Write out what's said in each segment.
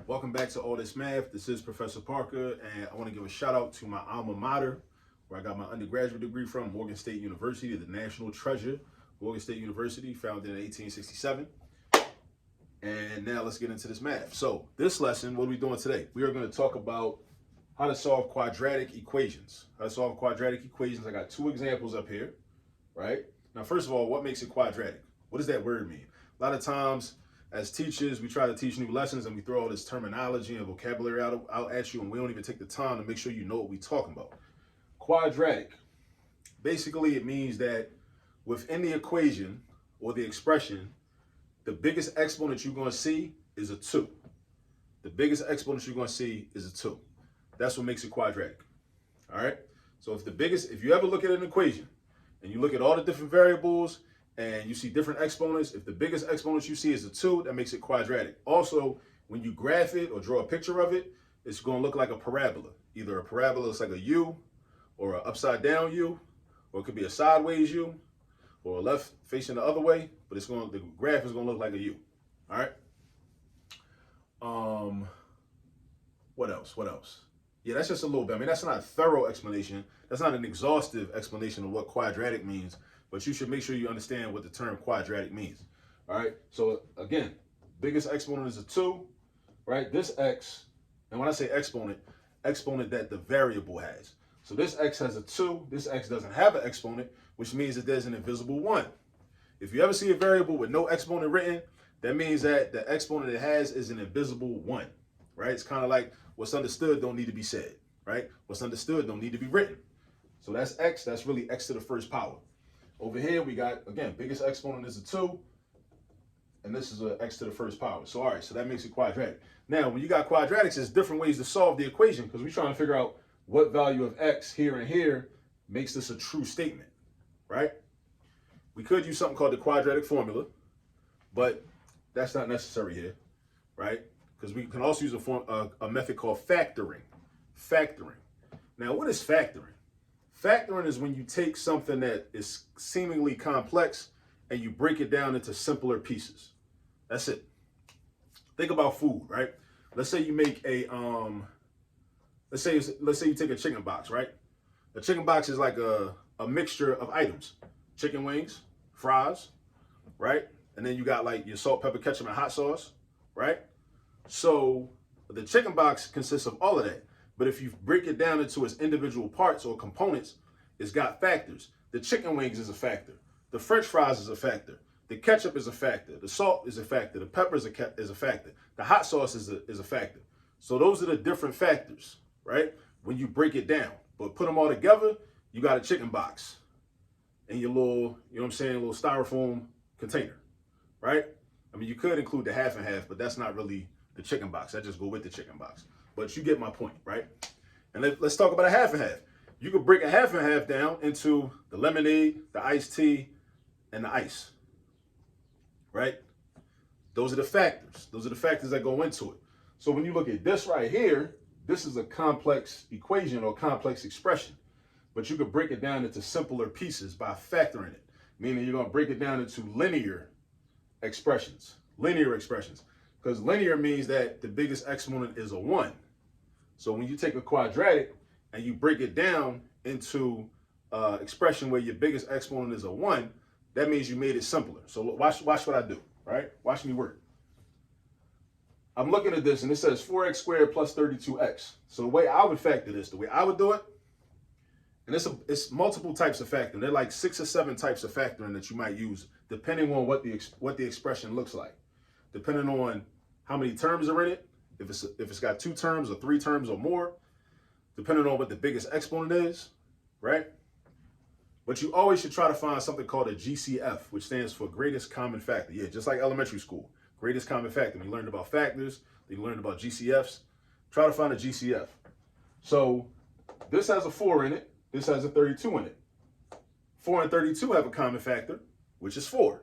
Welcome back to All This Math. This is Professor Parker, and I want to give a shout out to my alma mater, where I got my undergraduate degree from, Morgan State University, the national treasure. Morgan State University, founded in 1867. And now let's get into this math. So this lesson, what are we doing today? We are going to talk about how to solve quadratic equations. How to solve quadratic equations. I got two examples up here, right? Now, first of all, what makes it quadratic? What does that word mean? A lot of times, as teachers, we try to teach new lessons and we throw all this terminology and vocabulary out at you, and we don't even take the time to make sure you know what we're talking about. Quadratic. Basically, it means that within the equation or the expression, the biggest exponent you're going to see is a 2. The biggest exponent you're going to see is a 2. That's what makes it quadratic. All right? So if you ever look at an equation and you look at all the different variables and you see different exponents, if the biggest exponent you see is a 2, that makes it quadratic. Also, when you graph it or draw a picture of it, it's going to look like a parabola. Either a parabola looks like a U, or an upside down U, or it could be a sideways U, or a left facing the other way, but the graph is going to look like a U. All right? What else? Yeah, that's just a little bit. I mean, that's not a thorough explanation. That's not an exhaustive explanation of what quadratic means, but you should make sure you understand what the term quadratic means. All right? So again, biggest exponent is a 2, right? This x, and when I say exponent that the variable has. So this x has a 2, this x doesn't have an exponent, which means that there's an invisible 1. If you ever see a variable with no exponent written, that means that the exponent it has is an invisible 1, right? It's kind of like what's understood don't need to be said, right? What's understood don't need to be written. So that's x, that's really x to the first power. Over here, we got, again, biggest exponent is a 2, and this is a x to the first power. So, all right, so that makes it quadratic. Now, when you got quadratics, there's different ways to solve the equation because we're trying to figure out what value of x here and here makes this a true statement, right? We could use something called the quadratic formula, but that's not necessary here, right? Because we can also use a method called factoring. Factoring. Now, what is factoring? Factoring is when you take something that is seemingly complex and you break it down into simpler pieces. That's it. Think about food, right? Let's say you make a let's say you take a chicken box, right? A chicken box is like a mixture of items. Chicken wings, fries, right? And then you got like your salt, pepper, ketchup, and hot sauce, right? So the chicken box consists of all of that. But if you break it down into its individual parts or components, it's got factors. The chicken wings is a factor. The French fries is a factor. The ketchup is a factor. The salt is a factor. The pepper is a factor. The hot sauce is a factor. So those are the different factors, right? When you break it down. But put them all together, you got a chicken box in your little, you know what I'm saying, little styrofoam container, right? I mean, you could include the half and half, but that's not really the chicken box. That just go with the chicken box. But you get my point, right? And let's talk about a half and half. You could break a half and half down into the lemonade, the iced tea, and the ice, right? Those are the factors. Those are the factors that go into it. So when you look at this right here, this is a complex equation or complex expression. But you could break it down into simpler pieces by factoring it, meaning you're going to break it down into linear expressions. Linear expressions. Because linear means that the biggest exponent is a 1. So when you take a quadratic and you break it down into expression where your biggest exponent is a 1, that means you made it simpler. So watch what I do, right? Watch me work. I'm looking at this and it says 4x squared plus 32x. So the way I would factor this, the way I would do it, and it's multiple types of factoring. There are like 6 or 7 types of factoring that you might use depending on what the expression looks like. Depending on how many terms are in it, if it's got 2 terms or 3 terms or more, depending on what the biggest exponent is, right? But you always should try to find something called a GCF, which stands for greatest common factor. Yeah, just like elementary school, greatest common factor. We learned about factors, then you learned about GCFs. Try to find a GCF. So this has a 4 in it, this has a 32 in it. 4 and 32 have a common factor, which is 4.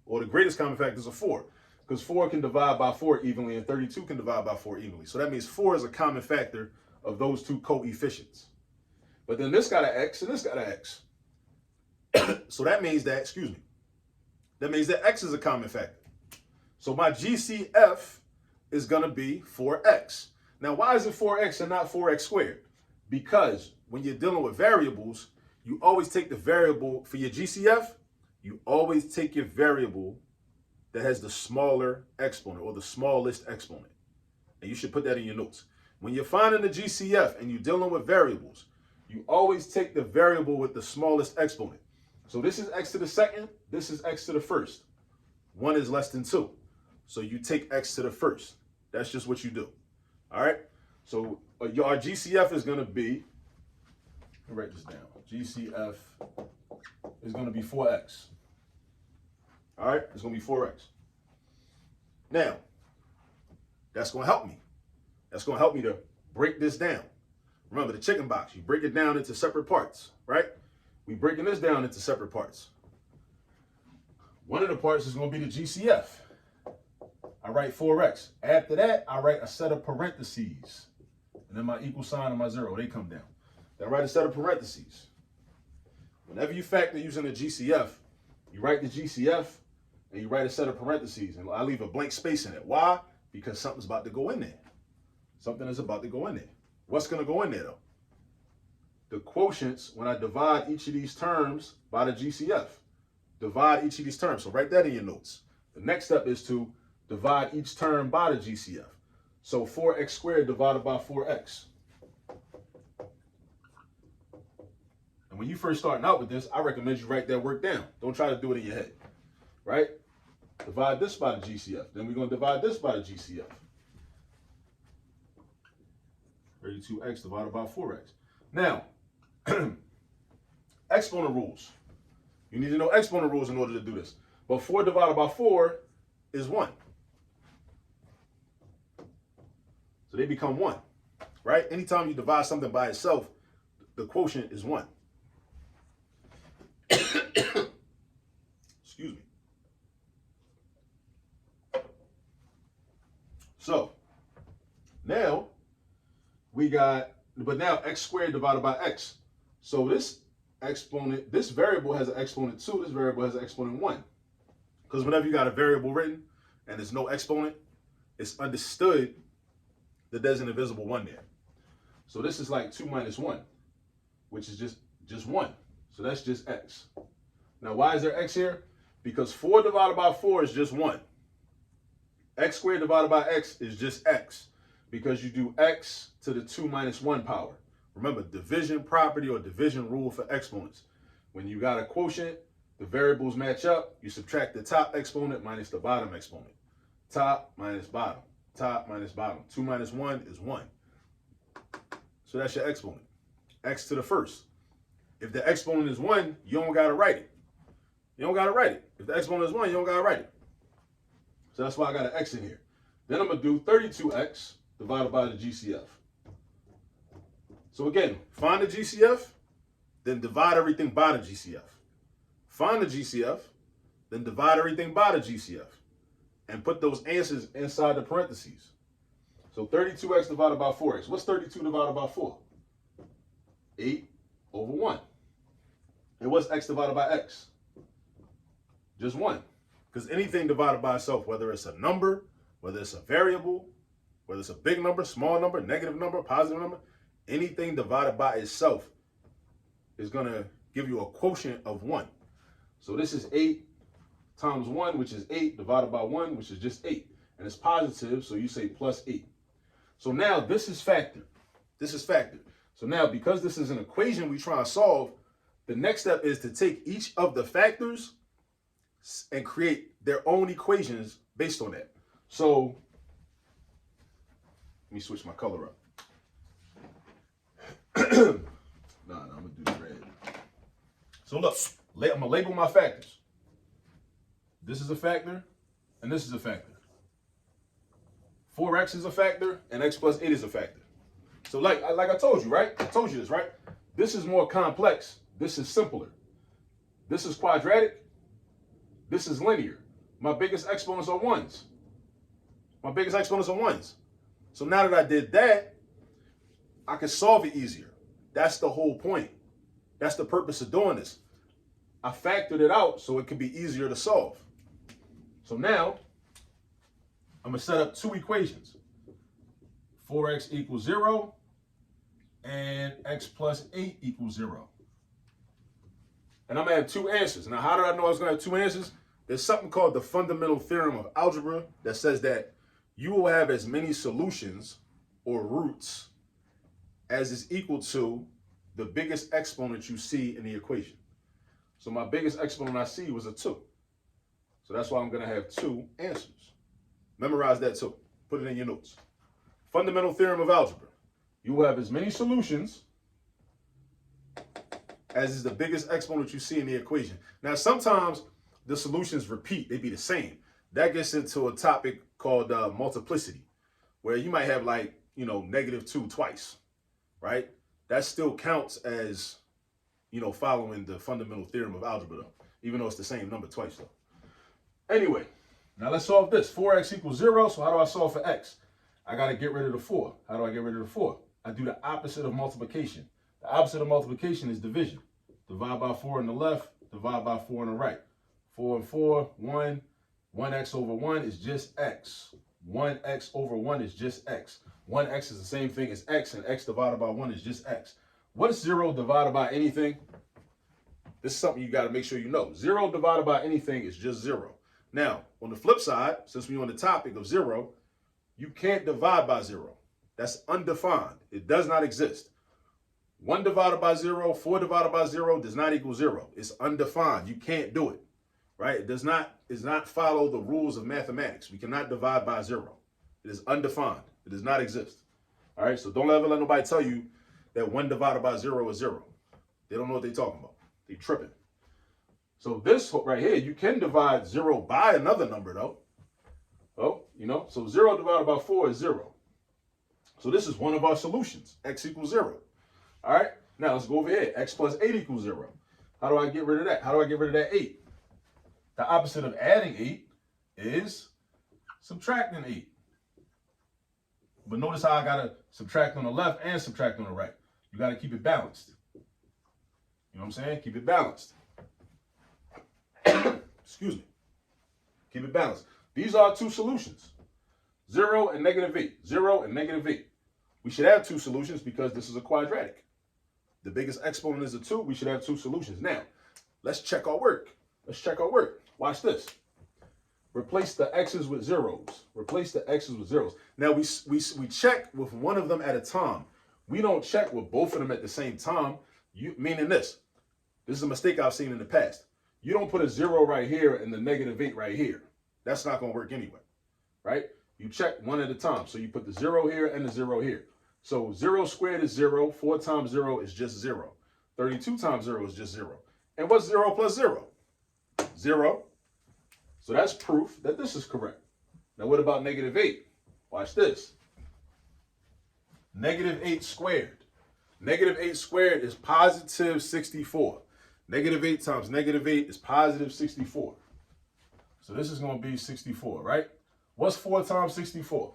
Or the greatest common factor is a 4. Because 4 can divide by 4 evenly and 32 can divide by 4 evenly. So that means 4 is a common factor of those two coefficients. But then this got an x and this got an x. So that means that, that means that x is a common factor. So my GCF is going to be 4x. Now, why is it 4x and not 4x squared? Because when you're dealing with variables, you always take the variable for your GCF, you always take your variable that has the smaller exponent or the smallest exponent. And you should put that in your notes. When you're finding the GCF and you're dealing with variables, you always take the variable with the smallest exponent. So this is x to the second, this is x to the first. 1 is less than 2. So you take x to the first. That's just what you do. All right? So our GCF is going to be, let me write this down. GCF is going to be 4x. All right? It's going to be 4x. Now, that's going to help me. That's going to help me to break this down. Remember the chicken box, you break it down into separate parts, right? We're breaking this down into separate parts. One of the parts is going to be the GCF. I write 4x. After that, I write a set of parentheses. And then my equal sign and my 0, they come down. Then I write a set of parentheses. Whenever you factor using the GCF, you write the GCF and you write a set of parentheses. And I leave a blank space in it. Why? Because something's about to go in there. Something is about to go in there. What's going to go in there, though? The quotients, when I divide each of these terms by the GCF. Divide each of these terms. So write that in your notes. The next step is to divide each term by the GCF. So 4x squared divided by 4x. And when you first starting out with this, I recommend you write that work down. Don't try to do it in your head. Right? Divide this by the GCF. Then we're going to divide this by the GCF. 32x divided by 4x. Now, exponent rules. You need to know exponent rules in order to do this. But 4 divided by 4 is 1. So they become 1, right? Anytime you divide something by itself, the quotient is 1. Excuse me. So, now, we got, but now x squared divided by x. So this exponent, this variable has an exponent 2, this variable has an exponent 1. Because whenever you got a variable written and there's no exponent, it's understood that there's an invisible 1 there. So this is like 2 minus 1, which is just 1. So that's just x. Now why is there x here? Because 4 divided by 4 is just 1. X squared divided by x is just x. Because you do x to the 2 minus 1 power. Remember, division property or division rule for exponents. When you got a quotient, the variables match up. You subtract the top exponent minus the bottom exponent. Top minus bottom. Top minus bottom. 2 minus 1 is 1. So that's your exponent. X to the first. If the exponent is 1, you don't got to write it. You don't got to write it. If the exponent is 1, you don't got to write it. So that's why I got an x in here. Then I'm going to do 32x divided by the GCF. So again, find the GCF, then divide everything by the GCF. Find the GCF, then divide everything by the GCF. And put those answers inside the parentheses. So 32x divided by 4x. What's 32 divided by 4? 8 over 1. And what's x divided by x? Just 1. Because anything divided by itself, whether it's a number, whether it's a variable, whether it's a big number, small number, negative number, positive number, anything divided by itself is going to give you a quotient of 1. So this is 8 times 1, which is 8, divided by 1, which is just 8. And it's positive, so you say plus 8. So now this is factored. This is factored. So now because this is an equation we try to solve, the next step is to take each of the factors and create their own equations based on that. So let me switch my color up. I'm gonna do red. So look, I'm gonna label my factors. This is a factor, and this is a factor. 4x is a factor, and x plus 8 is a factor. So like I told you, right? I told you this, right? This is more complex. This is simpler. This is quadratic. This is linear. My biggest exponents are 1s. My biggest exponents are 1s. So now that I did that, I can solve it easier. That's the whole point. That's the purpose of doing this. I factored it out so it can be easier to solve. So now, I'm going to set up two equations. 4x equals 0 and x plus 8 equals 0. And I'm going to have two answers. Now, how did I know I was going to have two answers? There's something called the fundamental theorem of algebra that says that you will have as many solutions or roots as is equal to the biggest exponent you see in the equation. So my biggest exponent I see was a 2. So that's why I'm going to have two answers. Memorize that too. Put it in your notes. Fundamental theorem of algebra. You will have as many solutions as is the biggest exponent you see in the equation. Now, sometimes the solutions repeat. They be the same. That gets into a topic called multiplicity, where you might have like, -2 twice, right? That still counts as, following the fundamental theorem of algebra, though, even though it's the same number twice, though. Anyway, now let's solve this. 4x equals 0, so how do I solve for x? I got to get rid of the 4. How do I get rid of the 4? I do the opposite of multiplication. The opposite of multiplication is division. Divide by 4 on the left, divide by 4 on the right. 4 and 4, 1. 1x over 1 is just x. 1x over 1 is just x. 1x is the same thing as x, and x divided by 1 is just x. What is 0 divided by anything? This is something you got to make sure you know. 0 divided by anything is just 0. Now, on the flip side, since we're on the topic of 0, you can't divide by 0. That's undefined. It does not exist. 1 divided by 0, 4 divided by 0 does not equal 0. It's undefined. You can't do it, right? It does not follow the rules of mathematics. We cannot divide by 0. It is undefined. It does not exist. All right, so don't ever let nobody tell you that 1 divided by 0 is 0. They don't know what they're talking about. They tripping. So this right here, you can divide 0 by another number, though. Oh, so 0 divided by 4 is 0. So this is one of our solutions. X equals 0. All right, now let's go over here. X plus 8 equals 0. How do I get rid of that? How do I get rid of that 8? The opposite of adding 8 is subtracting 8. But notice how I got to subtract on the left and subtract on the right. You got to keep it balanced. You know what I'm saying? Keep it balanced. Excuse me. Keep it balanced. These are two solutions. 0 and -8. 0 and -8. We should have two solutions because this is a quadratic. The biggest exponent is a 2. We should have two solutions. Now, let's check our work. Let's check our work. Watch this. Replace the x's with zeros. Replace the x's with zeros. Now, we check with one of them at a time. We don't check with both of them at the same time. Meaning this. This is a mistake I've seen in the past. You don't put a 0 right here and the -8 right here. That's not going to work anyway, right? You check one at a time. So you put the 0 here and the 0 here. So 0 squared is 0. 4 times 0 is just 0. 32 times 0 is just 0. And what's 0 plus 0? 0. So that's proof that this is correct. Now what about -8? Watch this. -8 squared. -8 squared is positive 64. -8 times -8 is positive 64. So this is going to be 64, right? What's 4 times 64?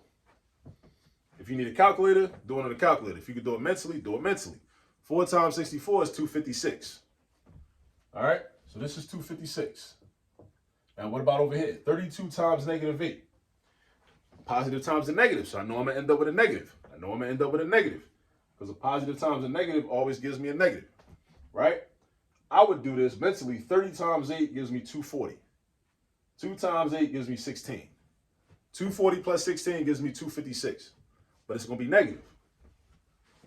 If you need a calculator, do it on a calculator. If you can do it mentally, do it mentally. 4 times 64 is 256. All right? So this is 256. Now what about over here? 32 times -8. Positive times the negative. So I know I'm going to end up with a negative. I know I'm going to end up with a negative. Because a positive times a negative always gives me a negative. Right? I would do this mentally. 30 times 8 gives me 240. 2 times 8 gives me 16. 240 plus 16 gives me 256. But it's going to be negative.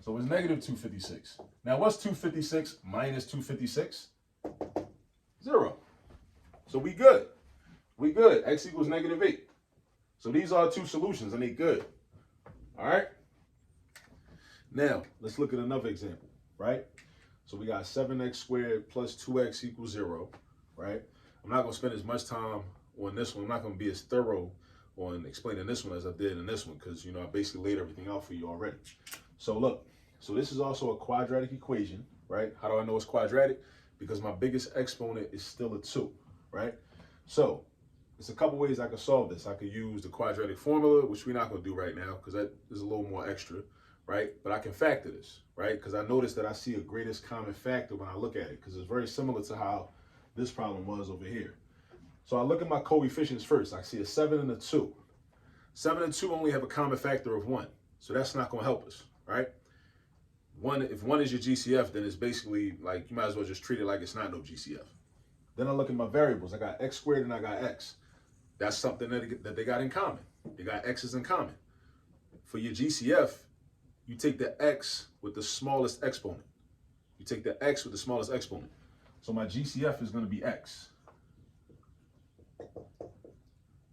So it's negative 256. Now what's 256 minus 256? 0. So we good. We good. X equals -8. So these are two solutions and they good. All right. Now let's look at another example, right? So we got 7x squared plus 2x equals 0, right? I'm not going to spend as much time on this one. I'm not going to be as thorough on explaining this one as I did in this one because, I basically laid everything out for you already. So look, so this is also a quadratic equation, right? How do I know it's quadratic? Because my biggest exponent is still a 2, right? So there's a couple ways I can solve this. I could use the quadratic formula, which we're not going to do right now because that is a little more extra, right? But I can factor this, right? Because I notice that I see a greatest common factor when I look at it because it's very similar to how this problem was over here. So I look at my coefficients first. I see a 7 and a 2. 7 and 2 only have a common factor of 1. So that's not going to help us, right? If 1 is your GCF, then it's basically like you might as well just treat it like it's not no GCF. Then I look at my variables. I got x squared and I got x. That's something that they got in common. They got x's in common. For your GCF, you take the x with the smallest exponent. You take the x with the smallest exponent. So my GCF is going to be x.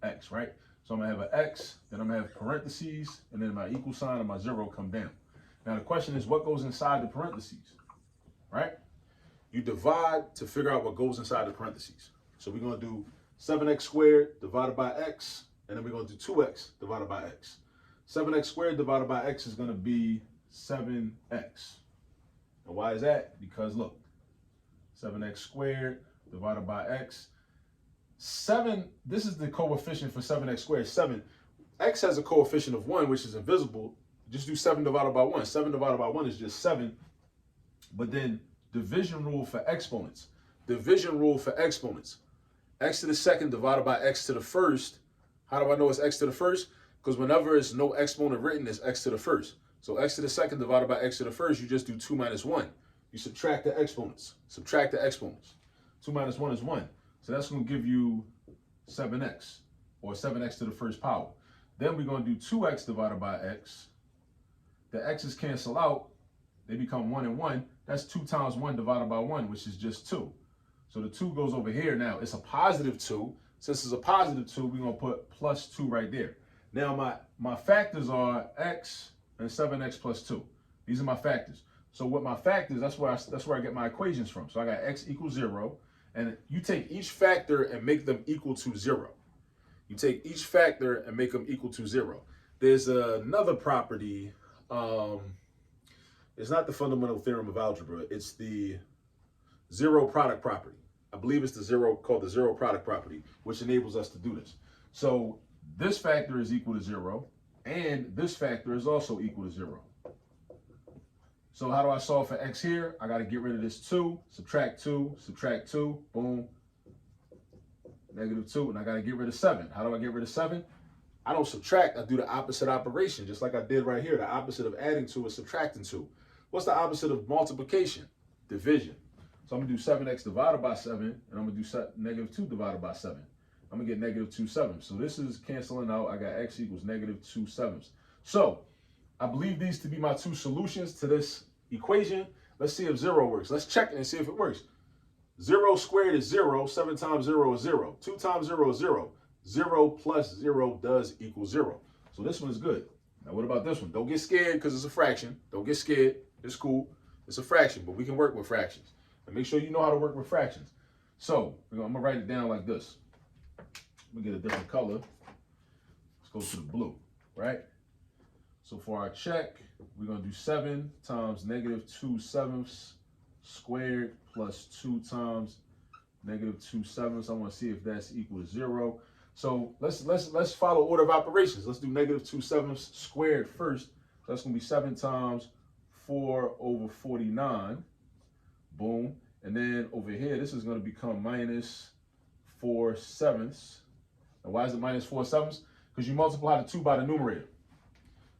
X, right? So I'm going to have an x, then I'm going to have parentheses, and then my equal sign and my 0 come down. Now the question is, what goes inside the parentheses, right? You divide to figure out what goes inside the parentheses. So we're going to do 7x squared divided by x, and then we're going to do 2x divided by x. 7x squared divided by x is going to be 7x. And why is that? Because look, 7x squared divided by x. 7, this is the coefficient for 7x squared, 7. X has a coefficient of 1, which is invisible. Just do 7 divided by 1. 7 divided by 1 is just 7. But then division rule for exponents. Division rule for exponents. X to the second divided by x to the first. How do I know it's x to the first? Because whenever it's no exponent written, it's x to the first. So x to the second divided by x to the first, you just do 2 minus 1. You subtract the exponents. Subtract the exponents. 2 minus 1 is 1. So that's going to give you 7x, or 7x to the first power. Then we're going to do 2x divided by x. The x's cancel out. They become 1 and 1. That's 2 times 1 divided by 1, which is just 2. So the 2 goes over here now. It's a positive 2. Since it's a positive 2, we're going to put plus 2 right there. Now my factors are x and 7x plus 2. These are my factors. So with my factors, that's where I get my equations from. So I got x equals 0. And you take each factor and make them equal to 0. You take each factor and make them equal to 0. There's another property. It's not the fundamental theorem of algebra. It's the zero product property. I believe it's called the zero product property, which enables us to do this. So this factor is equal to 0, and this factor is also equal to 0. So how do I solve for x here? I got to get rid of this 2, subtract 2, boom, negative 2, and I got to get rid of 7. How do I get rid of 7? I don't subtract, I do the opposite operation, just like I did right here. The opposite of adding 2 is subtracting 2. What's the opposite of multiplication? Division. So I'm going to do 7x divided by 7, and I'm going to do negative 2 divided by 7. I'm going to get negative 2 sevenths. So this is canceling out. I got x equals negative 2 sevenths. So I believe these to be my 2 solutions to this equation. Let's see if 0 works. Let's check it and see if it works. 0 squared is 0. 7 times 0 is 0. 2 times 0 is 0. 0 plus 0 does equal 0. So this one is good. Now what about this one? Don't get scared because it's a fraction. Don't get scared. It's cool. It's a fraction, but we can work with fractions. And make sure you know how to work with fractions. So I'm going to write it down like this. Let me get a different color. Let's go to the blue, right? So for our check, we're going to do 7 times negative 2 sevenths squared plus 2 times negative 2 sevenths. I want to see if that's equal to 0. So let's follow order of operations. Let's do negative 2 sevenths squared first. So that's going to be 7 times 4 over 49. Boom. And then over here, this is going to become minus 4 sevenths. And why is it minus 4 sevenths? Because you multiply the 2 by the numerator.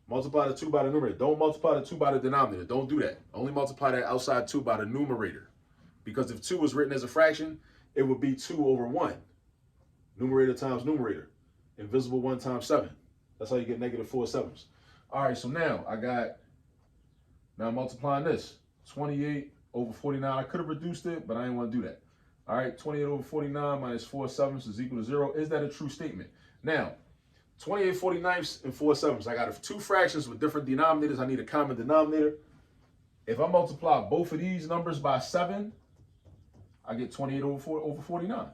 Multiply the 2 by the numerator. Don't multiply the 2 by the denominator. Don't do that. Only multiply that outside 2 by the numerator. Because if 2 was written as a fraction, it would be 2 over 1. Numerator times numerator. Invisible 1 times 7. That's how you get negative 4 sevenths. All right, so now I'm multiplying this. 28 over 49. I could have reduced it, but I didn't want to do that. All right, 28 over 49 minus 4 sevenths is equal to 0. Is that a true statement? Now, 28 49ths and 4 sevenths. I got 2 fractions with different denominators. I need a common denominator. If I multiply both of these numbers by 7, I get 28 over 49.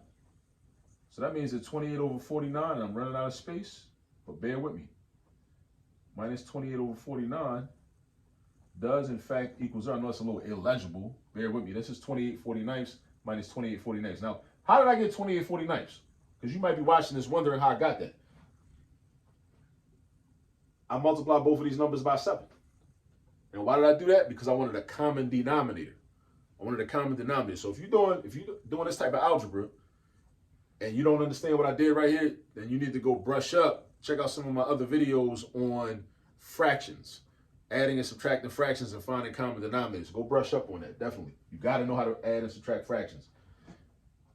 So that means that 28 over 49, and I'm running out of space, but bear with me. Minus 28 over 49 does in fact equal 0. I know it's a little illegible. Bear with me. This is 28 49ths minus 28 49ths. Now, how did I get 28 49ths? Because you might be watching this wondering how I got that. I multiplied both of these numbers by 7. And why did I do that? Because I wanted a common denominator. I wanted a common denominator. So if you're doing this type of algebra and you don't understand what I did right here, then you need to go brush up check out some of my other videos on fractions, adding and subtracting fractions and finding common denominators. Go brush up on that, definitely. You got to know how to add and subtract fractions.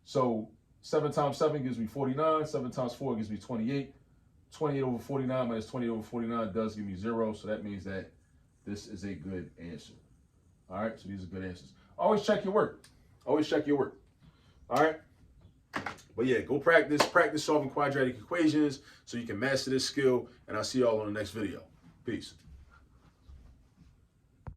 So 7 times 7 gives me 49. 7 times 4 gives me 28. 28 over 49 minus 20 over 49 does give me 0. So that means that this is a good answer. All right, so these are good answers. Always check your work. Always check your work. All right. But yeah, go practice solving quadratic equations so you can master this skill. And I'll see y'all on the next video. Peace.